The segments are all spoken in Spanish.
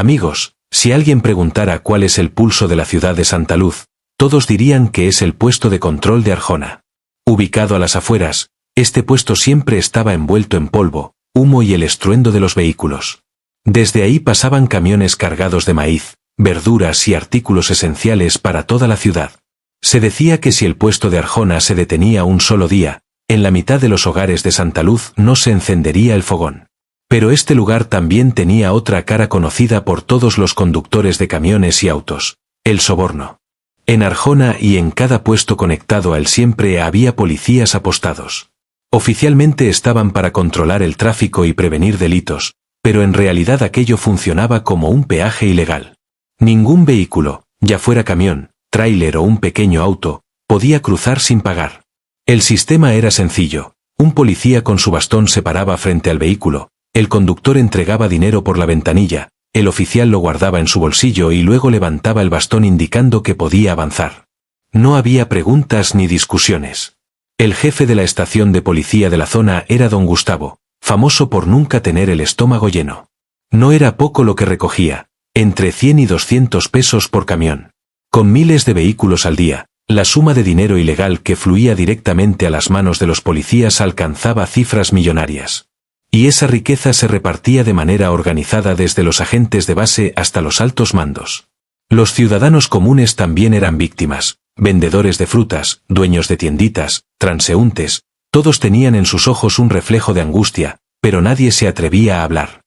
Amigos, si alguien preguntara cuál es el pulso de la ciudad de Santa Luz, todos dirían que es el puesto de control de Arjona. Ubicado a las afueras, este puesto siempre estaba envuelto en polvo, humo y el estruendo de los vehículos. Desde ahí pasaban camiones cargados de maíz, verduras y artículos esenciales para toda la ciudad. Se decía que si el puesto de Arjona se detenía un solo día, en la mitad de los hogares de Santa Luz no se encendería el fogón. Pero este lugar también tenía otra cara conocida por todos los conductores de camiones y autos: el soborno. En Arjona y en cada puesto conectado a él siempre había policías apostados. Oficialmente estaban para controlar el tráfico y prevenir delitos, pero en realidad aquello funcionaba como un peaje ilegal. Ningún vehículo, ya fuera camión, tráiler o un pequeño auto, podía cruzar sin pagar. El sistema era sencillo: un policía con su bastón se paraba frente al vehículo, el conductor entregaba dinero por la ventanilla, el oficial lo guardaba en su bolsillo y luego levantaba el bastón indicando que podía avanzar. No había preguntas ni discusiones. El jefe de la estación de policía de la zona era don Gustavo, famoso por nunca tener el estómago lleno. No era poco lo que recogía, entre 100 y 200 pesos por camión. Con miles de vehículos al día, la suma de dinero ilegal que fluía directamente a las manos de los policías alcanzaba cifras millonarias. Y esa riqueza se repartía de manera organizada desde los agentes de base hasta los altos mandos. Los ciudadanos comunes también eran víctimas: vendedores de frutas, dueños de tienditas, transeúntes, todos tenían en sus ojos un reflejo de angustia, pero nadie se atrevía a hablar.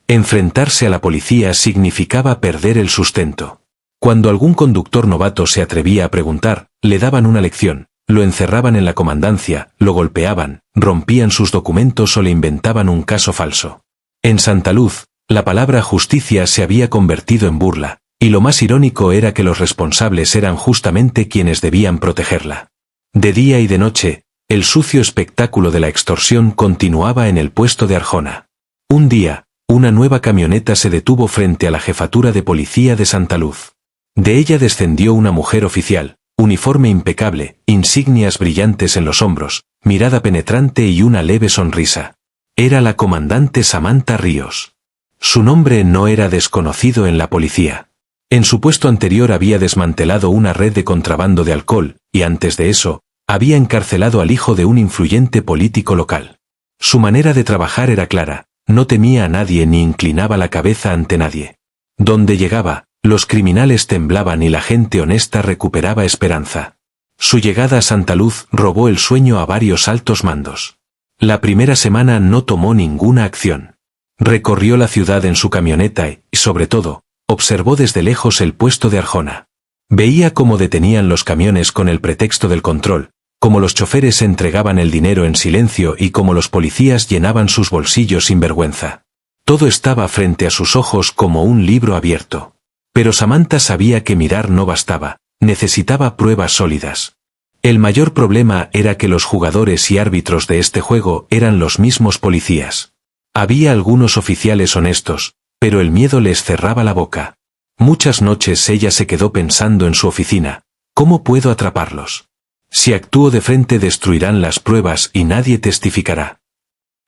Enfrentarse a la policía significaba perder el sustento. Cuando algún conductor novato se atrevía a preguntar, le daban una lección, lo encerraban en la comandancia, lo golpeaban, rompían sus documentos o le inventaban un caso falso. En Santa Luz, la palabra justicia se había convertido en burla, y lo más irónico era que los responsables eran justamente quienes debían protegerla. De día y de noche, el sucio espectáculo de la extorsión continuaba en el puesto de Arjona. Un día, una nueva camioneta se detuvo frente a la jefatura de policía de Santa Luz. De ella descendió una mujer oficial, uniforme impecable, insignias brillantes en los hombros, mirada penetrante y una leve sonrisa. Era la comandante Samantha Ríos. Su nombre no era desconocido en la policía. En su puesto anterior había desmantelado una red de contrabando de alcohol, y antes de eso, había encarcelado al hijo de un influyente político local. Su manera de trabajar era clara: no temía a nadie ni inclinaba la cabeza ante nadie. Donde llegaba, los criminales temblaban y la gente honesta recuperaba esperanza. Su llegada a Santa Luz robó el sueño a varios altos mandos. La primera semana no tomó ninguna acción. Recorrió la ciudad en su camioneta y, sobre todo, observó desde lejos el puesto de Arjona. Veía cómo detenían los camiones con el pretexto del control, cómo los choferes entregaban el dinero en silencio y cómo los policías llenaban sus bolsillos sin vergüenza. Todo estaba frente a sus ojos como un libro abierto. Pero Samantha sabía que mirar no bastaba, necesitaba pruebas sólidas. El mayor problema era que los jugadores y árbitros de este juego eran los mismos policías. Había algunos oficiales honestos, pero el miedo les cerraba la boca. Muchas noches ella se quedó pensando en su oficina: ¿cómo puedo atraparlos? Si actúo de frente destruirán las pruebas y nadie testificará.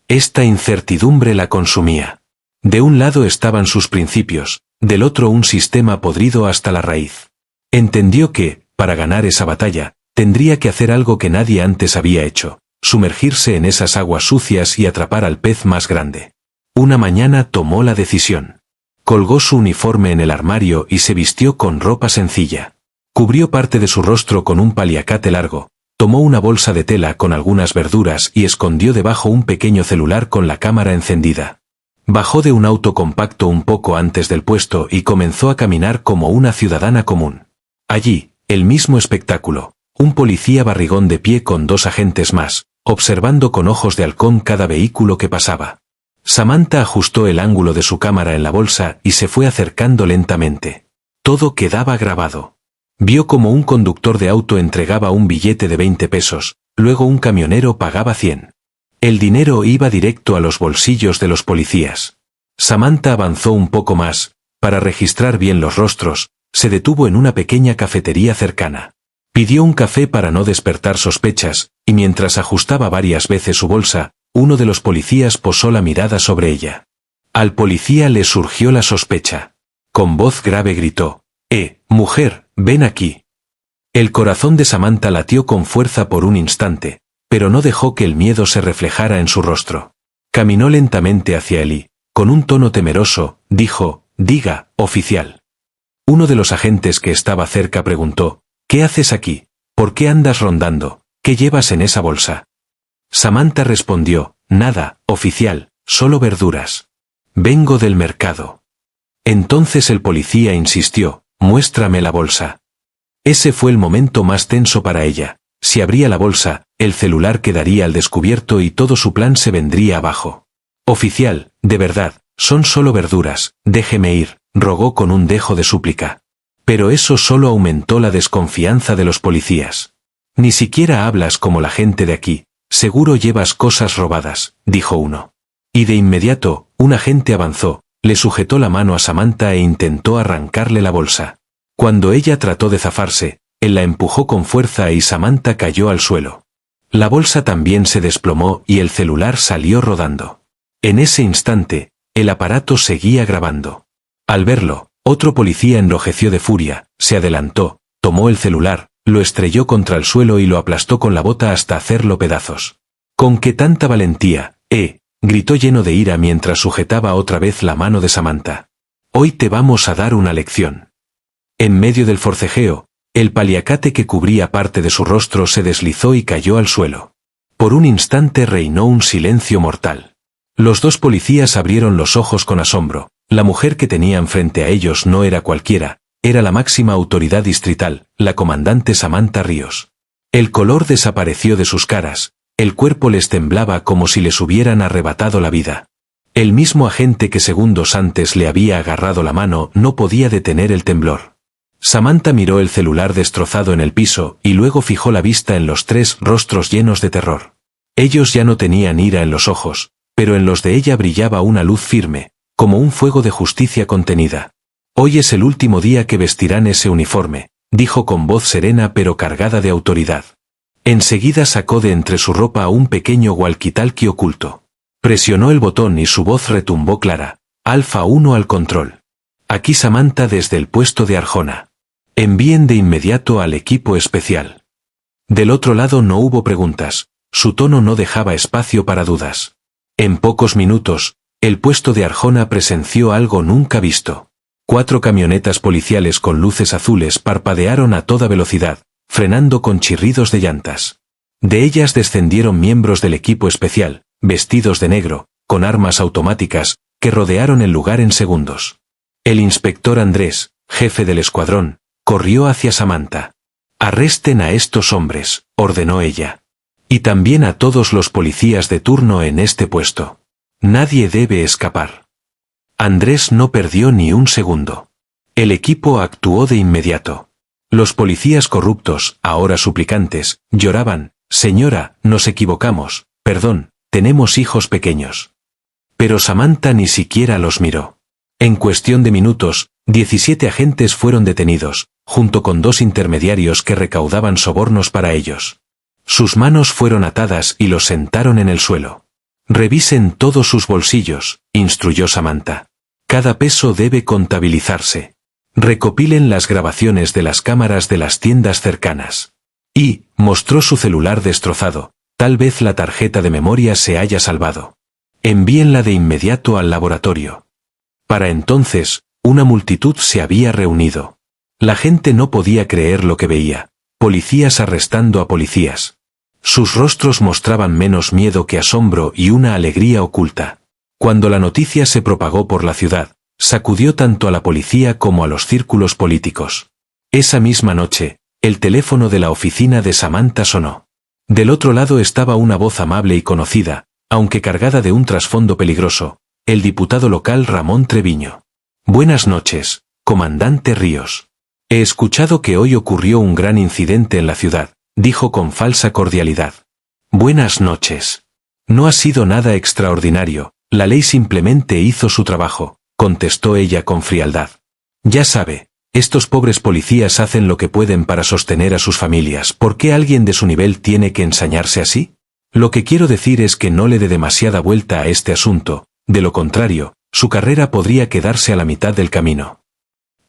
Esta incertidumbre la consumía. De un lado estaban sus principios, del otro un sistema podrido hasta la raíz. Entendió que, para ganar esa batalla, tendría que hacer algo que nadie antes había hecho: sumergirse en esas aguas sucias y atrapar al pez más grande. Una mañana tomó la decisión. Colgó su uniforme en el armario y se vistió con ropa sencilla. Cubrió parte de su rostro con un paliacate largo, tomó una bolsa de tela con algunas verduras y escondió debajo un pequeño celular con la cámara encendida. Bajó de un auto compacto un poco antes del puesto y comenzó a caminar como una ciudadana común. Allí, el mismo espectáculo: un policía barrigón de pie con dos agentes más, observando con ojos de halcón cada vehículo que pasaba. Samantha ajustó el ángulo de su cámara en la bolsa y se fue acercando lentamente. Todo quedaba grabado. Vio como un conductor de auto entregaba un billete de 20 pesos, luego un camionero pagaba 100. El dinero iba directo a los bolsillos de los policías. Samantha avanzó un poco más. Para registrar bien los rostros, se detuvo en una pequeña cafetería cercana. Pidió un café para no despertar sospechas, y mientras ajustaba varias veces su bolsa, uno de los policías posó la mirada sobre ella. Al policía le surgió la sospecha. Con voz grave gritó: mujer, ven aquí. El corazón de Samantha latió con fuerza por un instante, pero no dejó que el miedo se reflejara en su rostro. Caminó lentamente hacia él y, con un tono temeroso, dijo: diga, oficial. Uno de los agentes que estaba cerca preguntó: ¿qué haces aquí? ¿Por qué andas rondando? ¿Qué llevas en esa bolsa? Samantha respondió: nada, oficial, solo verduras. Vengo del mercado. Entonces el policía insistió: muéstrame la bolsa. Ese fue el momento más tenso para ella. Si abría la bolsa, el celular quedaría al descubierto y todo su plan se vendría abajo. Oficial, de verdad, son solo verduras, déjeme ir, rogó con un dejo de súplica. Pero eso solo aumentó la desconfianza de los policías. Ni siquiera hablas como la gente de aquí, seguro llevas cosas robadas, dijo uno. Y de inmediato, un agente avanzó, le sujetó la mano a Samantha e intentó arrancarle la bolsa. Cuando ella trató de zafarse, él la empujó con fuerza y Samantha cayó al suelo. La bolsa también se desplomó y el celular salió rodando. En ese instante, el aparato seguía grabando. Al verlo, otro policía enrojeció de furia, se adelantó, tomó el celular, lo estrelló contra el suelo y lo aplastó con la bota hasta hacerlo pedazos. ¿Con qué tanta valentía, gritó lleno de ira mientras sujetaba otra vez la mano de Samantha. Hoy te vamos a dar una lección. En medio del forcejeo, el paliacate que cubría parte de su rostro se deslizó y cayó al suelo. Por un instante reinó un silencio mortal. Los dos policías abrieron los ojos con asombro. La mujer que tenían frente a ellos no era cualquiera, era la máxima autoridad distrital, la comandante Samantha Ríos. El color desapareció de sus caras, el cuerpo les temblaba como si les hubieran arrebatado la vida. El mismo agente que segundos antes le había agarrado la mano no podía detener el temblor. Samantha miró el celular destrozado en el piso y luego fijó la vista en los tres rostros llenos de terror. Ellos ya no tenían ira en los ojos, pero en los de ella brillaba una luz firme, como un fuego de justicia contenida. Hoy es el último día que vestirán ese uniforme, dijo con voz serena pero cargada de autoridad. Enseguida sacó de entre su ropa un pequeño walkie-talkie oculto. Presionó el botón y su voz retumbó clara: Alfa 1 al control. Aquí Samantha desde el puesto de Arjona. Envíen de inmediato al equipo especial. Del otro lado no hubo preguntas, su tono no dejaba espacio para dudas. En pocos minutos, el puesto de Arjona presenció algo nunca visto. 4 camionetas policiales con luces azules parpadearon a toda velocidad, frenando con chirridos de llantas. De ellas descendieron miembros del equipo especial, vestidos de negro, con armas automáticas, que rodearon el lugar en segundos. El inspector Andrés, jefe del escuadrón, corrió hacia Samantha. «Arresten a estos hombres», ordenó ella. «Y también a todos los policías de turno en este puesto. Nadie debe escapar». Andrés no perdió ni un segundo. El equipo actuó de inmediato. Los policías corruptos, ahora suplicantes, lloraban: «Señora, nos equivocamos, perdón, tenemos hijos pequeños». Pero Samantha ni siquiera los miró. En cuestión de minutos, 17 agentes fueron detenidos, junto con 2 intermediarios que recaudaban sobornos para ellos. Sus manos fueron atadas y los sentaron en el suelo. «Revisen todos sus bolsillos», instruyó Samantha. «Cada peso debe contabilizarse. Recopilen las grabaciones de las cámaras de las tiendas cercanas». Y, mostró su celular destrozado, tal vez la tarjeta de memoria se haya salvado. «Envíenla de inmediato al laboratorio». Para entonces, una multitud se había reunido. La gente no podía creer lo que veía: policías arrestando a policías. Sus rostros mostraban menos miedo que asombro y una alegría oculta. Cuando la noticia se propagó por la ciudad, sacudió tanto a la policía como a los círculos políticos. Esa misma noche, el teléfono de la oficina de Samantha sonó. Del otro lado estaba una voz amable y conocida, aunque cargada de un trasfondo peligroso: el diputado local Ramón Treviño. «Buenas noches, comandante Ríos. He escuchado que hoy ocurrió un gran incidente en la ciudad», dijo con falsa cordialidad. «Buenas noches. No ha sido nada extraordinario, la ley simplemente hizo su trabajo», contestó ella con frialdad. «Ya sabe, estos pobres policías hacen lo que pueden para sostener a sus familias. ¿Por qué alguien de su nivel tiene que ensañarse así? Lo que quiero decir es que no le dé demasiada vuelta a este asunto, de lo contrario, su carrera podría quedarse a la mitad del camino».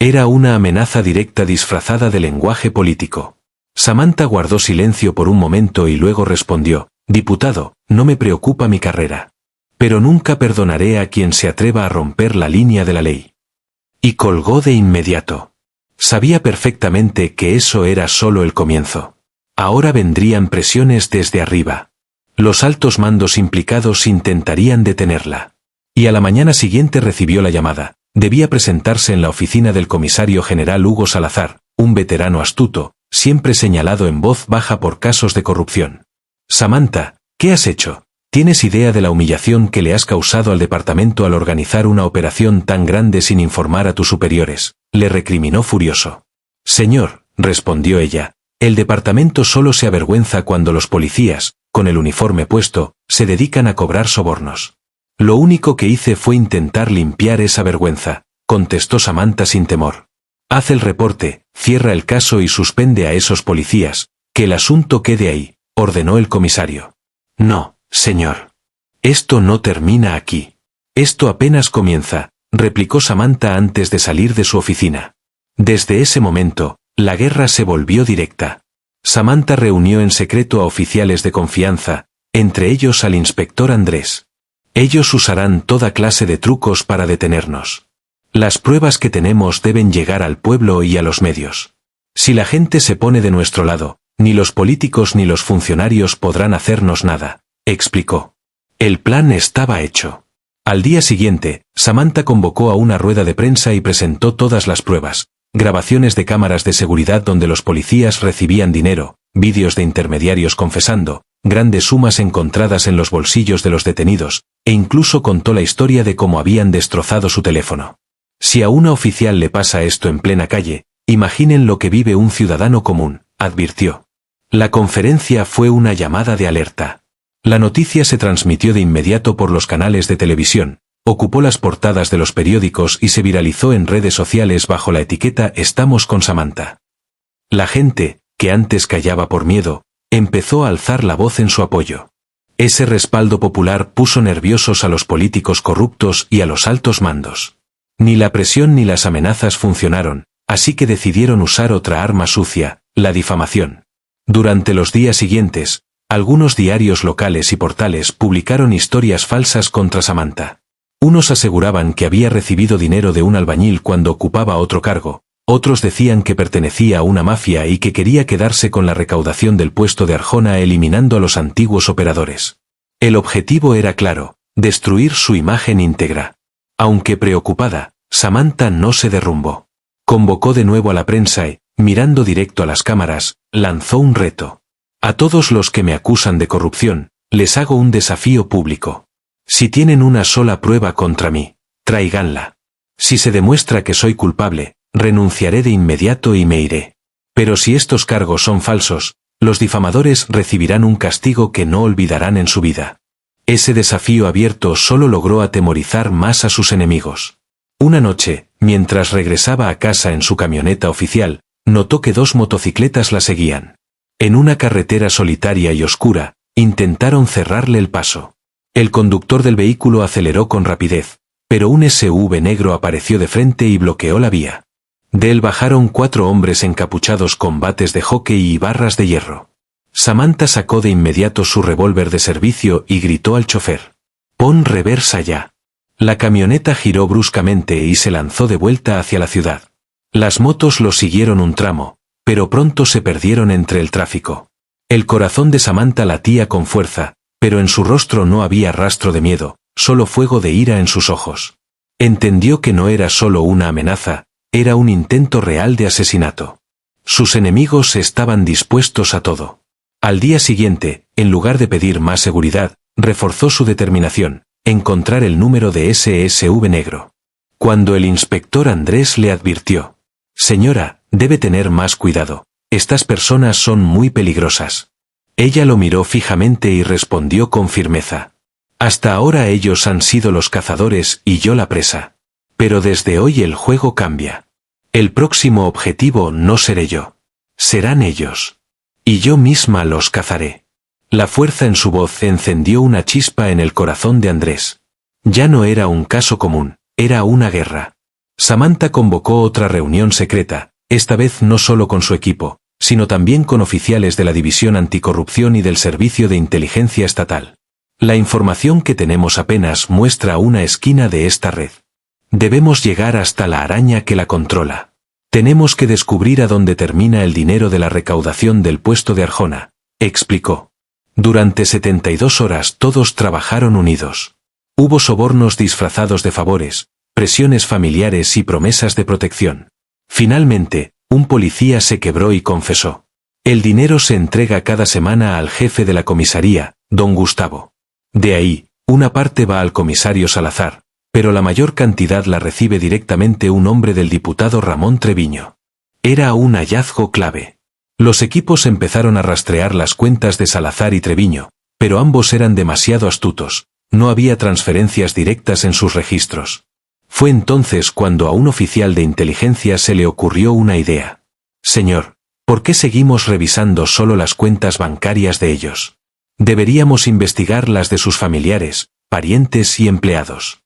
Era una amenaza directa disfrazada de lenguaje político. Samantha guardó silencio por un momento y luego respondió: «Diputado, no me preocupa mi carrera. Pero nunca perdonaré a quien se atreva a romper la línea de la ley». Y colgó de inmediato. Sabía perfectamente que eso era solo el comienzo. Ahora vendrían presiones desde arriba. Los altos mandos implicados intentarían detenerla. Y a la mañana siguiente recibió la llamada. Debía presentarse en la oficina del comisario general Hugo Salazar, un veterano astuto, siempre señalado en voz baja por casos de corrupción. «Samantha, ¿qué has hecho? ¿Tienes idea de la humillación que le has causado al departamento al organizar una operación tan grande sin informar a tus superiores?», le recriminó furioso. «Señor», respondió ella, «el departamento solo se avergüenza cuando los policías, con el uniforme puesto, se dedican a cobrar sobornos. Lo único que hice fue intentar limpiar esa vergüenza», contestó Samantha sin temor. «Haz el reporte, cierra el caso y suspende a esos policías, que el asunto quede ahí», ordenó el comisario. «No, señor. Esto no termina aquí. Esto apenas comienza», replicó Samantha antes de salir de su oficina. Desde ese momento, la guerra se volvió directa. Samantha reunió en secreto a oficiales de confianza, entre ellos al inspector Andrés. «Ellos usarán toda clase de trucos para detenernos. Las pruebas que tenemos deben llegar al pueblo y a los medios. Si la gente se pone de nuestro lado, ni los políticos ni los funcionarios podrán hacernos nada», explicó. El plan estaba hecho. Al día siguiente, Samantha convocó a una rueda de prensa y presentó todas las pruebas: grabaciones de cámaras de seguridad donde los policías recibían dinero, vídeos de intermediarios confesando, grandes sumas encontradas en los bolsillos de los detenidos, e incluso contó la historia de cómo habían destrozado su teléfono. «Si a una oficial le pasa esto en plena calle, imaginen lo que vive un ciudadano común», advirtió. La conferencia fue una llamada de alerta. La noticia se transmitió de inmediato por los canales de televisión, ocupó las portadas de los periódicos y se viralizó en redes sociales bajo la etiqueta «Estamos con Samantha». La gente, que antes callaba por miedo, empezó a alzar la voz en su apoyo. Ese respaldo popular puso nerviosos a los políticos corruptos y a los altos mandos. Ni la presión ni las amenazas funcionaron, así que decidieron usar otra arma sucia, la difamación. Durante los días siguientes, algunos diarios locales y portales publicaron historias falsas contra Samantha. Unos aseguraban que había recibido dinero de un albañil cuando ocupaba otro cargo, otros decían que pertenecía a una mafia y que quería quedarse con la recaudación del puesto de Arjona eliminando a los antiguos operadores. El objetivo era claro: destruir su imagen íntegra. Aunque preocupada, Samantha no se derrumbó. Convocó de nuevo a la prensa y, mirando directo a las cámaras, lanzó un reto. «A todos los que me acusan de corrupción, les hago un desafío público. Si tienen una sola prueba contra mí, tráiganla. Si se demuestra que soy culpable, renunciaré de inmediato y me iré. Pero si estos cargos son falsos, los difamadores recibirán un castigo que no olvidarán en su vida». Ese desafío abierto solo logró atemorizar más a sus enemigos. Una noche, mientras regresaba a casa en su camioneta oficial, notó que 2 motocicletas la seguían. En una carretera solitaria y oscura, intentaron cerrarle el paso. El conductor del vehículo aceleró con rapidez, pero un SUV negro apareció de frente y bloqueó la vía. De él bajaron 4 hombres encapuchados con bates de hockey y barras de hierro. Samantha sacó de inmediato su revólver de servicio y gritó al chofer: «Pon reversa ya». La camioneta giró bruscamente y se lanzó de vuelta hacia la ciudad. Las motos lo siguieron un tramo, pero pronto se perdieron entre el tráfico. El corazón de Samantha latía con fuerza, pero en su rostro no había rastro de miedo, solo fuego de ira en sus ojos. Entendió que no era solo una amenaza, era un intento real de asesinato. Sus enemigos estaban dispuestos a todo. Al día siguiente, en lugar de pedir más seguridad, reforzó su determinación: encontrar el número de ese SUV negro. Cuando el inspector Andrés le advirtió: «Señora, debe tener más cuidado, estas personas son muy peligrosas», ella lo miró fijamente y respondió con firmeza: «Hasta ahora ellos han sido los cazadores y yo la presa. Pero desde hoy el juego cambia. El próximo objetivo no seré yo. Serán ellos. Y yo misma los cazaré». La fuerza en su voz encendió una chispa en el corazón de Andrés. Ya no era un caso común, era una guerra. Samantha convocó otra reunión secreta, esta vez no solo con su equipo, sino también con oficiales de la División Anticorrupción y del Servicio de Inteligencia Estatal. La información que tenemos apenas muestra una esquina de esta red. Debemos llegar hasta la araña que la controla. Tenemos que descubrir a dónde termina el dinero de la recaudación del puesto de Arjona, explicó. Durante 72 horas todos trabajaron unidos. Hubo sobornos disfrazados de favores, presiones familiares y promesas de protección. Finalmente, un policía se quebró y confesó. El dinero se entrega cada semana al jefe de la comisaría, don Gustavo. De ahí, una parte va al comisario Salazar, pero la mayor cantidad la recibe directamente un hombre del diputado Ramón Treviño. Era un hallazgo clave. Los equipos empezaron a rastrear las cuentas de Salazar y Treviño, pero ambos eran demasiado astutos, no había transferencias directas en sus registros. Fue entonces cuando a un oficial de inteligencia se le ocurrió una idea. Señor, ¿por qué seguimos revisando solo las cuentas bancarias de ellos? Deberíamos investigar las de sus familiares, parientes y empleados.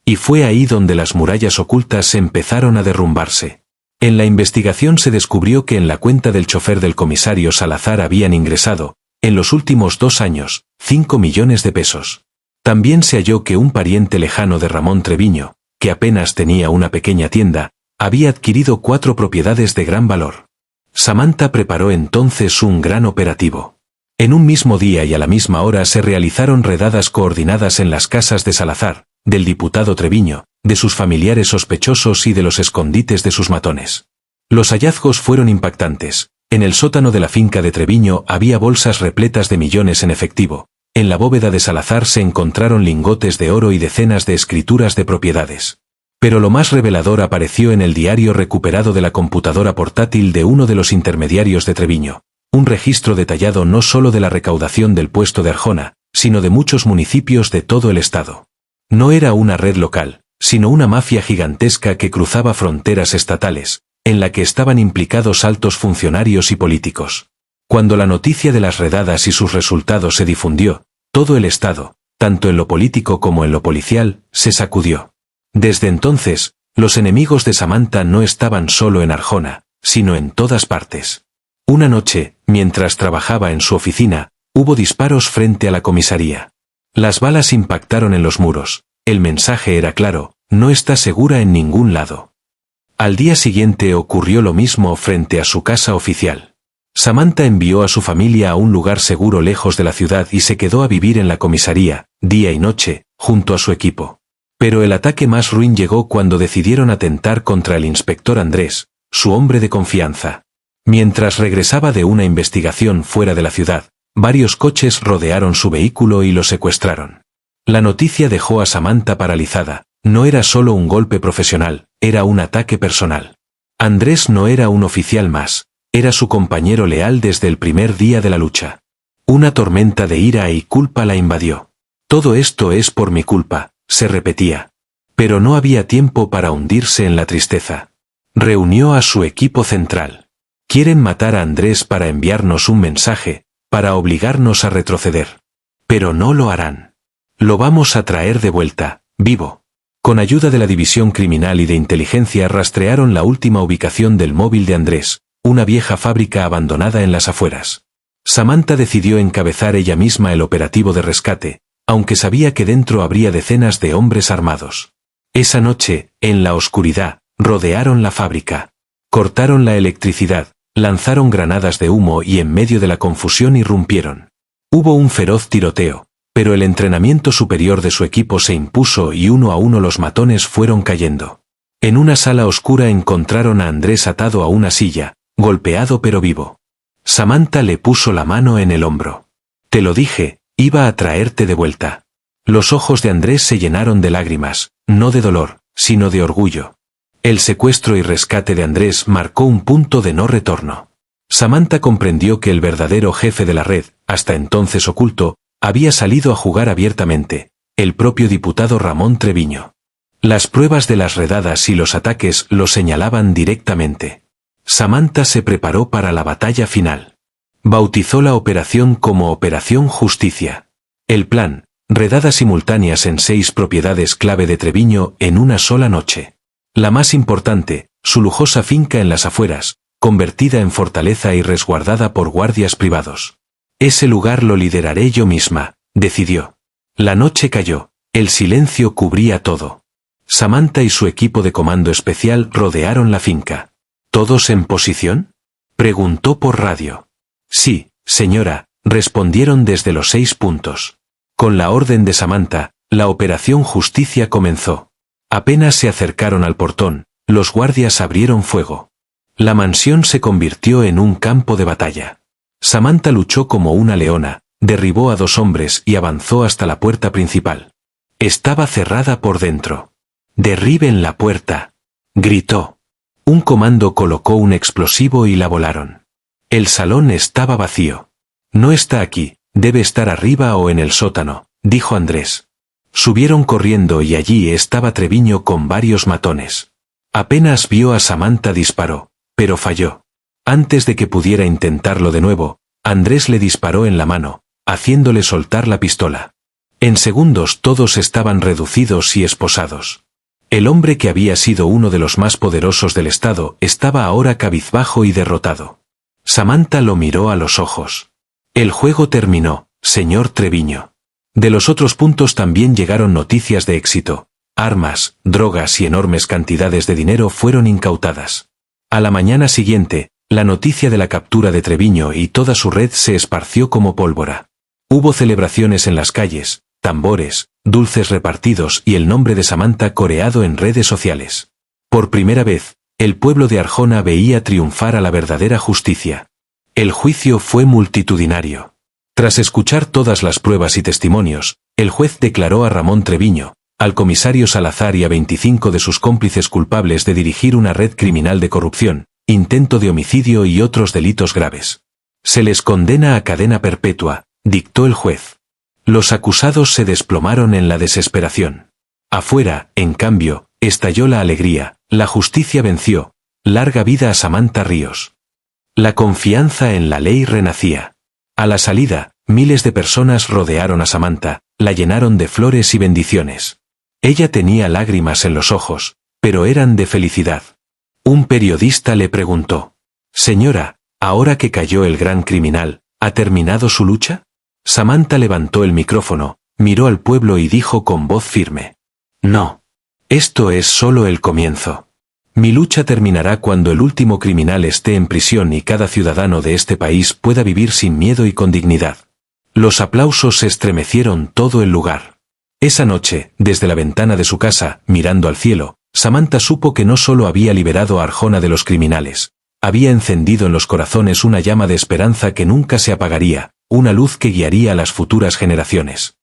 Y fue ahí donde las murallas ocultas empezaron a derrumbarse. En la investigación se descubrió que en la cuenta del chofer del comisario Salazar habían ingresado, en los últimos 2 años, 5 millones de pesos. También se halló que un pariente lejano de Ramón Treviño, que apenas tenía una pequeña tienda, había adquirido 4 propiedades de gran valor. Samantha preparó entonces un gran operativo. En un mismo día y a la misma hora se realizaron redadas coordinadas en las casas de Salazar, del diputado Treviño, de sus familiares sospechosos y de los escondites de sus matones. Los hallazgos fueron impactantes. En el sótano de la finca de Treviño había bolsas repletas de millones en efectivo. En la bóveda de Salazar se encontraron lingotes de oro y decenas de escrituras de propiedades. Pero lo más revelador apareció en el diario recuperado de la computadora portátil de uno de los intermediarios de Treviño. Un registro detallado no solo de la recaudación del puesto de Arjona, sino de muchos municipios de todo el estado. No era una red local, sino una mafia gigantesca que cruzaba fronteras estatales, en la que estaban implicados altos funcionarios y políticos. Cuando la noticia de las redadas y sus resultados se difundió, todo el estado, tanto en lo político como en lo policial, se sacudió. Desde entonces, los enemigos de Samantha no estaban solo en Arjona, sino en todas partes. Una noche, mientras trabajaba en su oficina, hubo disparos frente a la comisaría. Las balas impactaron en los muros. El mensaje era claro: no está segura en ningún lado. Al día siguiente ocurrió lo mismo frente a su casa oficial. Samantha envió a su familia a un lugar seguro lejos de la ciudad y se quedó a vivir en la comisaría, día y noche, junto a su equipo. Pero el ataque más ruin llegó cuando decidieron atentar contra el inspector Andrés, su hombre de confianza. Mientras regresaba de una investigación fuera de la ciudad, varios coches rodearon su vehículo y lo secuestraron. La noticia dejó a Samantha paralizada. No era solo un golpe profesional, era un ataque personal. Andrés no era un oficial más, era su compañero leal desde el primer día de la lucha. Una tormenta de ira y culpa la invadió. Todo esto es por mi culpa, se repetía. Pero no había tiempo para hundirse en la tristeza. Reunió a su equipo central. Quieren matar a Andrés para enviarnos un mensaje, para obligarnos a retroceder. Pero no lo harán. Lo vamos a traer de vuelta, vivo. Con ayuda de la División Criminal y de Inteligencia rastrearon la última ubicación del móvil de Andrés, una vieja fábrica abandonada en las afueras. Samantha decidió encabezar ella misma el operativo de rescate, aunque sabía que dentro habría decenas de hombres armados. Esa noche, en la oscuridad, rodearon la fábrica. Cortaron la electricidad, lanzaron granadas de humo y en medio de la confusión irrumpieron. Hubo un feroz tiroteo, pero el entrenamiento superior de su equipo se impuso y uno a uno los matones fueron cayendo. En una sala oscura encontraron a Andrés atado a una silla, golpeado pero vivo. Samantha le puso la mano en el hombro. Te lo dije, iba a traerte de vuelta. Los ojos de Andrés se llenaron de lágrimas, no de dolor, sino de orgullo. El secuestro y rescate de Andrés marcó un punto de no retorno. Samantha comprendió que el verdadero jefe de la red, hasta entonces oculto, había salido a jugar abiertamente, el propio diputado Ramón Treviño. Las pruebas de las redadas y los ataques lo señalaban directamente. Samantha se preparó para la batalla final. Bautizó la operación como Operación Justicia. El plan: redadas simultáneas en 6 propiedades clave de Treviño en una sola noche. La más importante, su lujosa finca en las afueras, convertida en fortaleza y resguardada por guardias privados. Ese lugar lo lideraré yo misma, decidió. La noche cayó, el silencio cubría todo. Samantha y su equipo de comando especial rodearon la finca. ¿Todos en posición?, preguntó por radio. Sí, señora, respondieron desde los 6 puntos. Con la orden de Samantha, la operación Justicia comenzó. Apenas se acercaron al portón, los guardias abrieron fuego. La mansión se convirtió en un campo de batalla. Samantha luchó como una leona, derribó a 2 hombres y avanzó hasta la puerta principal. Estaba cerrada por dentro. «¡Derriben la puerta!», gritó. Un comando colocó un explosivo y la volaron. El salón estaba vacío. «No está aquí, debe estar arriba o en el sótano», dijo Andrés. Subieron corriendo y allí estaba Treviño con varios matones. Apenas vio a Samantha disparó, pero falló. Antes de que pudiera intentarlo de nuevo, Andrés le disparó en la mano, haciéndole soltar la pistola. En segundos todos estaban reducidos y esposados. El hombre que había sido uno de los más poderosos del estado estaba ahora cabizbajo y derrotado. Samantha lo miró a los ojos. «El juego terminó, señor Treviño. De los otros puntos también llegaron noticias de éxito. Armas, drogas y enormes cantidades de dinero fueron incautadas. A la mañana siguiente, la noticia de la captura de Treviño y toda su red se esparció como pólvora. Hubo celebraciones en las calles, tambores, dulces repartidos y el nombre de Samantha coreado en redes sociales. Por primera vez, el pueblo de Arjona veía triunfar a la verdadera justicia. El juicio fue multitudinario. Tras escuchar todas las pruebas y testimonios, el juez declaró a Ramón Treviño, al comisario Salazar y a 25 de sus cómplices culpables de dirigir una red criminal de corrupción, intento de homicidio y otros delitos graves. Se les condena a cadena perpetua, dictó el juez. Los acusados se desplomaron en la desesperación. Afuera, en cambio, estalló la alegría, la justicia venció. Larga vida a Samantha Ríos. La confianza en la ley renacía. A la salida, miles de personas rodearon a Samantha, la llenaron de flores y bendiciones. Ella tenía lágrimas en los ojos, pero eran de felicidad. Un periodista le preguntó: «Señora, ahora que cayó el gran criminal, ¿ha terminado su lucha?». Samantha levantó el micrófono, miró al pueblo y dijo con voz firme: «No. Esto es solo el comienzo. Mi lucha terminará cuando el último criminal esté en prisión y cada ciudadano de este país pueda vivir sin miedo y con dignidad». Los aplausos estremecieron todo el lugar. Esa noche, desde la ventana de su casa, mirando al cielo, Samantha supo que no solo había liberado a Arjona de los criminales, había encendido en los corazones una llama de esperanza que nunca se apagaría, una luz que guiaría a las futuras generaciones.